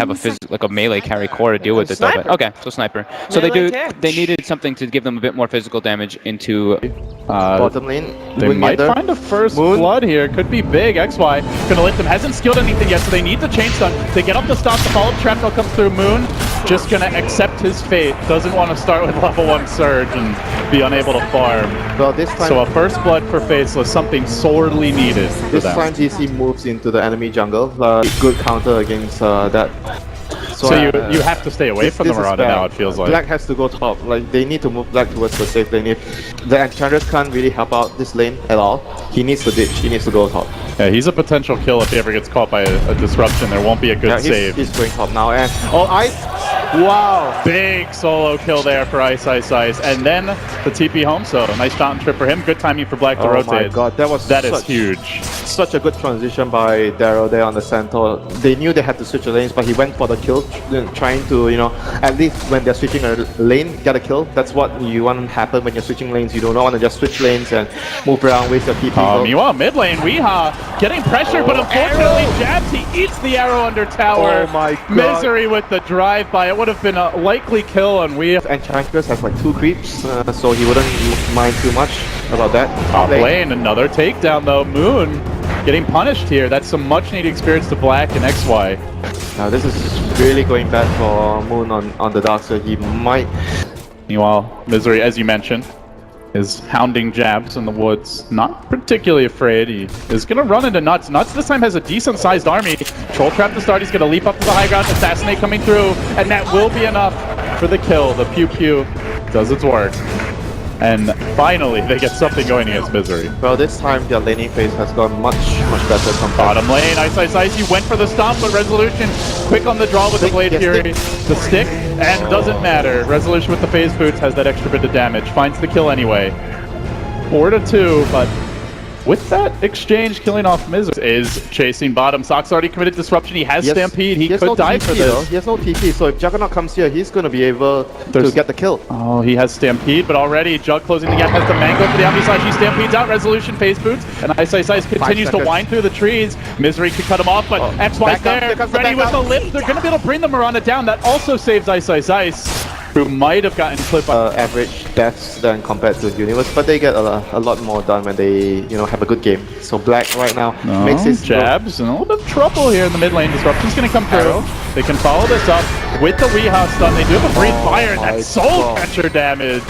have a melee carry core to deal with this. But okay, so sniper. So they needed something to give them a bit more physical damage into bottom lane. They might find a first blood here. Could be big. XY gonna lift him. Hasn't skilled anything yet, so they need the chain stun. They get up the stop. The follow-up trap will come through. Moon just gonna accept his fate. Doesn't want to start with level 1 Surge and be unable to farm. Well, this time, so a first blood for Faceless, something sorely needed for this them. time DC moves into the enemy jungle. Good counter against that. So you have to stay away from the Miranda now, it feels like. Black has to go top. Like, they need to move Black towards the safe lane. If the Enchantress can't really help out this lane at all, he needs to ditch. He needs to go top. Yeah, he's a potential kill if he ever gets caught by a disruption. There won't be a good save. He's going top now. And Ice! Wow! Big solo kill there for Ice. And then the TP home, so a nice fountain trip for him. Good timing for Black to rotate. Oh my god, that is huge. Such a good transition by Darrow there on the center. They knew they had to switch the lanes, but he went for the kill, trying to, you know, at least when they're switching a lane, get a kill. That's what you want to happen when you're switching lanes. You don't want to just switch lanes and move around, waste your TP. Meanwhile, mid lane, Weeha getting pressure, but unfortunately jabs. He eats the arrow under tower. Oh my god. Misery with the drive-by. It would have been a likely kill on Weeha. Enchantress has like 2 creeps, so he wouldn't mind too much about that. Top lane, another takedown though. Moon getting punished here. That's some much-needed experience to Black and XY. Now this is really going bad for Moon on the dark, so he might... Meanwhile, Misery, as you mentioned, is hounding jabs in the woods. Not particularly afraid. He is going to run into Nuts. Nuts this time has a decent-sized army. Troll trap to start. He's going to leap up to the high ground. Assassinate coming through. And that will be enough for the kill. The Pew Pew does its work. And finally, they get something going against Misery. Well, this time their laning phase has gone much better from bottom lane. Ice. He went for the stomp, but Resolution quick on the draw with the Blade Fury. The stick, and doesn't matter. Resolution with the phase boots has that extra bit of damage. Finds the kill anyway. 4-2, but with that exchange killing off Misery is chasing bottom. Sock's already committed disruption. He has Stampede. He could die for this. He has no TP, so if Juggernaut comes here, he's going to be able to get the kill. Oh, he has Stampede, but already Jug closing the gap. Has the Mango for the Omni-Slash. He Stampedes out. Resolution phase boots, and Ice continues to wind through the trees. Misery could cut him off, but XY's there. Ready with the lift. They're going to be able to bring the Miranda down. That also saves Ice. Who might have gotten clipped average deaths than compared to Universe, but they get a lot more done when they, you know, have a good game. So Black right now makes his jabs and a little bit of trouble here in the mid lane. Disruption's going to come through. They can follow this up with the Weeha stun. They do have a Breathe Fire, and that Soul Catcher damage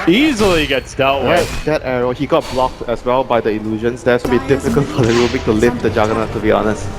easily gets dealt with. That arrow, he got blocked as well by the illusions. That's a bit difficult for the Rubik to lift the Juggernaut, to be honest.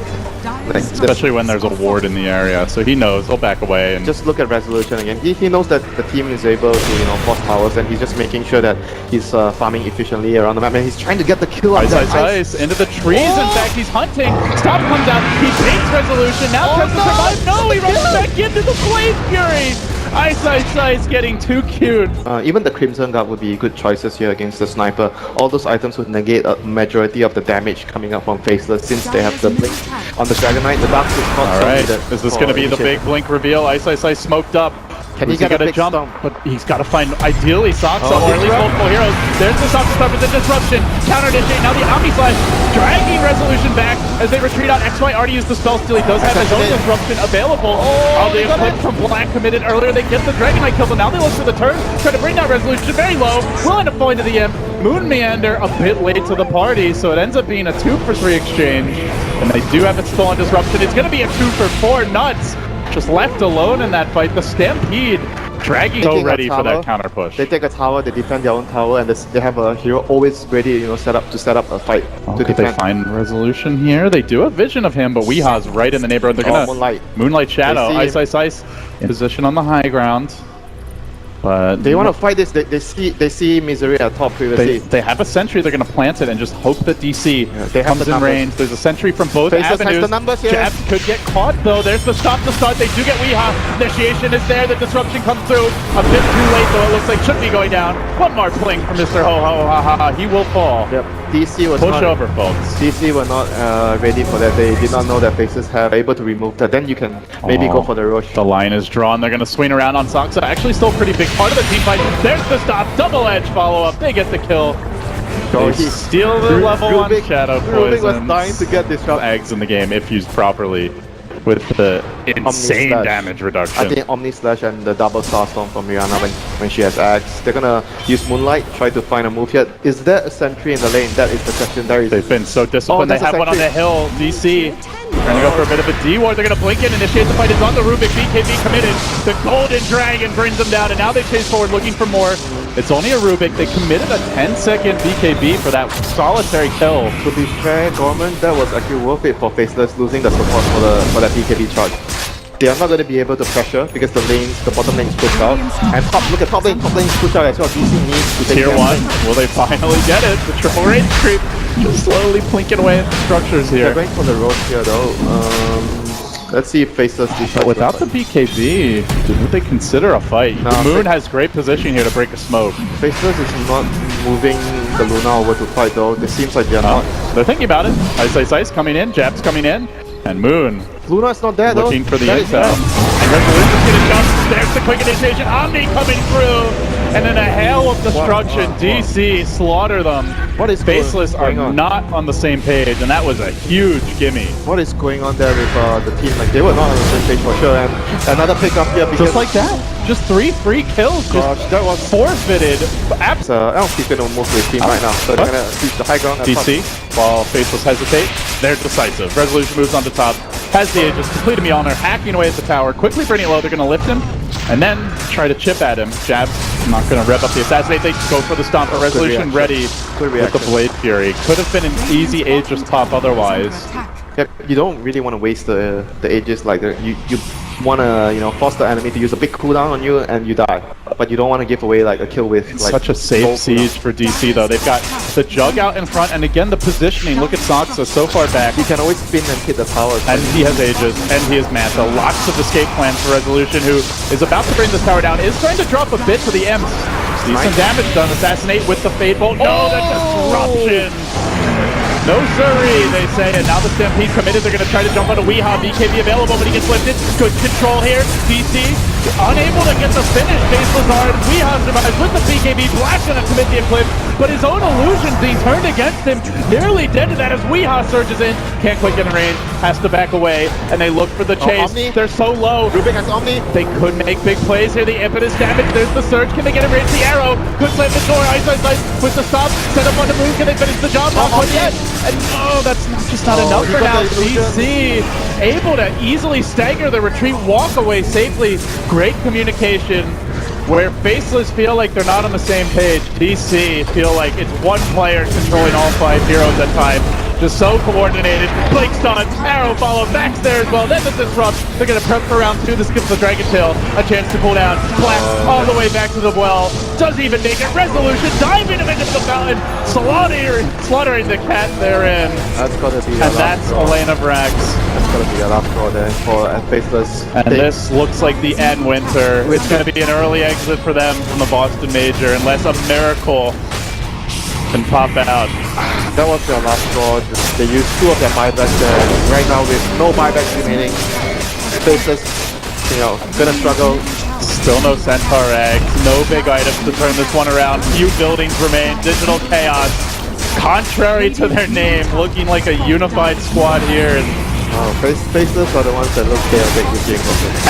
Especially when there's a ward in the area, so he knows he'll back away. And just look at Resolution again. He knows that the team is able to, you know, force towers, and he's just making sure that he's farming efficiently around the map, and he's trying to get the kill on Ice into the trees. In fact, he's hunting. Stop comes out. He takes Resolution. Now tries to survive. No, he runs back into the Blade Fury. Ice getting too cute. Even the Crimson Guard would be good choices here against the Sniper. All those items would negate a majority of the damage coming up from Faceless since they have the blink on the Dragon Knight. The Dark is not Alright, is this going to be the big blink reveal? Ice smoked up. Can he get a jump? But he's got to find, ideally, Soxa, or at least multiple heroes. There's the Soxa start with the disruption. Counter initiate. Now the Omni-Slash dragging Resolution back as they retreat out. XY already used the spell steal. He does have his own disruption available. The clip from Black committed earlier. They get the Dragon Knight kill, but now they look for the turn. Try to bring down Resolution very low. Will end up falling to the Imp. Moon Meander a bit late to the party, so it ends up being a 2-for-3 exchange. And they do have it still on disruption. It's going to be a 2-for-4. Nuts just left alone in that fight. The Stampede dragging so ready for that counter push. They take a tower, they defend their own tower, and they have a hero always ready, you know, set up a fight to defend. They find Resolution here. They do have vision of him, but Weeha's right in the neighborhood. They're gonna Moonlight Shadow. Ice in position on the high ground. But they want to fight this. They see Misery at top previously. They have a sentry. They're going to plant it and just hope that DC comes in range. There's a sentry from both avenues. The numbers here. Jab could get caught though. There's the stop to start. They do get Weeha. Initiation is there. The disruption comes through. A bit too late though. It looks like should be going down. One more blink from Mr. Ho Ho Ha Ha. He will fall. Yep. DC was push over, folks. DC were not ready for that. They did not know that Faces have able to remove that. Then you can maybe go for the rush. The line is drawn. They're going to swing around on Soxa. Actually, still pretty big part of the team fight. There's the stop. Double edge follow up. They get the kill. They steal the level 1 Shadow Poison. Rubik was dying to get this shot. Eggs in the game if used properly. with the insane Slash. damage reduction. I think Omni Slash and the double Starstorm from Rihanna when she has Axe. They're gonna use Moonlight, try to find a move here. Is there a sentry in the lane? That is the question. There is. They've been so disciplined. They have one on the hill. DC trying to go for a bit of a D-Ward. They're gonna blink in, initiate the fight. Is on the Rubik. BKB committed. The Golden Dragon brings them down, and now they chase forward looking for more. It's only a Rubik. They committed a 10-second BKB for that solitary kill. To be fair, Gorman, that was actually worth it for Faceless losing the support for that BKB charge. They are not going to be able to pressure because the bottom lane is pushed out. And look at top lane is pushed out as well. DC needs to take Tier 1, will they finally get it? The triple range creep just slowly plinking away at the structures here. They're going for the road here though. Let's see if Faceless decides. But without the BKB, would they consider a fight? No, the Moon has great position here to break a smoke. Faceless is not moving the Luna over to fight though. It seems like they're not. They're thinking about it. Ice coming in, Jab's coming in, and Moon Luna's not there though. looking for the intel. And Resolution's gonna jump. There's the quick initiation. Omni coming through. And in a hail of destruction, DC slaughter them. What is Faceless are going on? not on the same page, and that was a huge gimme. What is going on there with the team? Like they were not on the same page for sure. And another pick up here because Just like that. Just 3 free kills. Gosh, Just that was forfeited. LG's gonna move to his team right now. So they're gonna reach the high ground. DC, while Faceless hesitate, they're decisive. Resolution moves on to top, has the Aegis, completed Mjolnir, hacking away at the tower, quickly bring it low, they're going to lift him, and then try to chip at him. Jab, not going to rev up the assassinate, they go for the stomp, but Resolution ready with the Blade Fury. Could have been an easy Aegis top otherwise. Yeah, you don't really want to waste the Aegis like you want to force the enemy to use a big cooldown on you and you die, but you don't want to give away like a kill with like such a safe siege for DC though. They've got the Jug out in front, and again the positioning. Look at Soxa so far back. He can always spin and hit the tower. And he has Aegis, and he has Manta. Lots of escape plans for Resolution, who is about to bring this tower down. Is trying to drop a bit to the Imps. See some damage done. Assassinate with the Fade Bolt. No, the disruption. No siree, they say, and now the Stampede committed. They're going to try to jump on a Weehaw. BKB available, but he gets lifted. Good control here. DC unable to get the finish. Faceless are. Weehaw survives with the BKB. Black's going to commit the Eclipse, but his own illusions being turned against him. Nearly dead to that as Weehaw surges in. Can't quite get in range. Has to back away, and they look for the chase. They're so low. Rubik has Omni. They could make big plays here. The impetus damage. There's the surge. Can they get in range? The arrow. Good slam the door. Ice with the stop. Set up on the move. Can they finish the job? Not quite yet. And no, that's just not enough for now. DC able to easily stagger the retreat, walk away safely. Great communication. Where Faceless feel like they're not on the same page, DC feel like it's one player controlling all 5 heroes at time. Just so coordinated. Blink stun, arrow follow, Max there as well. Then the disrupt. They're going to prep for round 2. This gives the Dragon Tail a chance to pull down. Black all the way back to the well. Doesn't even make it. Resolution diving him into the fountain. Slaughtering the cat therein. That's gotta be. And that's Elena Vrax. That's gotta be a last draw there for Faceless. And this looks like the end winter. It's going to be an early exit for them from the Boston Major, unless a miracle can pop out. That was their last draw. They used 2 of their buybacks there. Right now with no buybacks remaining, Faceless, gonna struggle. Still no Centaur eggs, no big items to turn this one around. Few buildings remain, Digital Chaos. Contrary to their name, looking like a unified squad here. Faceless are the ones that look chaotic this game.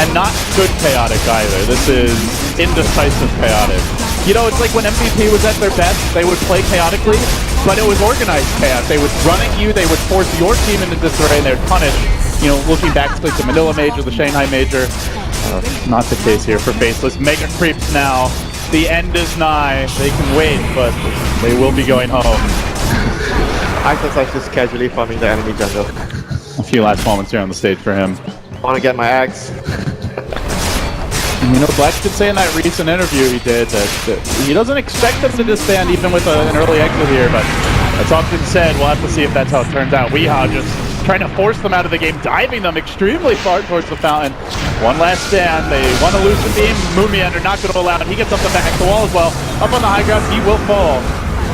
And not good chaotic either. This is indecisive chaotic. It's like when MVP was at their best, they would play chaotically, but it was organized chaos. They would run at you, they would force your team into disarray, and they would punish. Looking back to like the Manila Major, the Shanghai Major. Not the case here for Faceless. Mega creeps now. The end is nigh. They can wait, but they will be going home. Ice just casually farming the enemy jungle. A few last moments here on the stage for him. I want to get my axe. Black did say in that recent interview he did that he doesn't expect them to disband even with an early exit here, but that's often said. We'll have to see if that's how it turns out. Weehaw just trying to force them out of the game, diving them extremely far towards the fountain. One last stand. They want to lose the beam. Moon Meander not going to allow it. He gets up the back the wall as well. Up on the high ground, he will fall.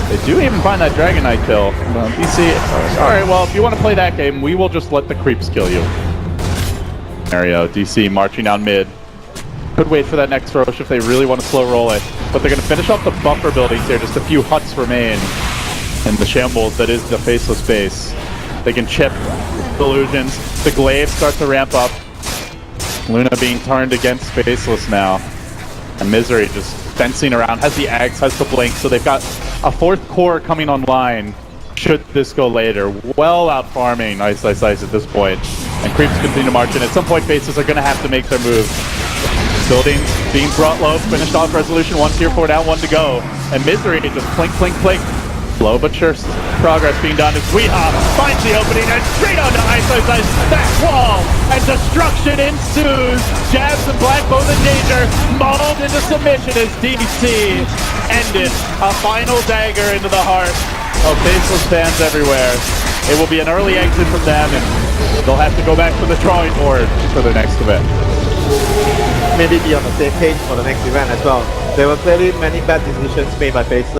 They do even find that Dragon Knight kill. DC, alright, well, if you want to play that game, we will just let the creeps kill you. Scenario, DC marching down mid. Could wait for that next Roche if they really want to slow roll it. But they're going to finish off the buffer buildings here. Just a few huts remain in the shambles that is the Faceless base. They can chip illusions. The glaive starts to ramp up. Luna being turned against Faceless now. And Misery just fencing around, has the Axe, has the Blink, so they've got a 4th core coming online should this go later. Well out farming Ice at this point. And creeps continue to march in. At some point, Faceless are going to have to make their move. Buildings being brought low, finished off Resolution, 1 tier 4 down, 1 to go. And Misery just plink, plink, plink. Slow but sure progress being done as Weeha finds the opening and straight onto Ice back wall, and destruction ensues. Jabs and Black both in danger, mauled into submission as DC ended a final dagger into the heart of Faceless fans everywhere. It will be an early exit from them, and they'll have to go back to the drawing board for their next event. Maybe be on the same page for the next event as well. There were clearly many bad decisions made by Faceless.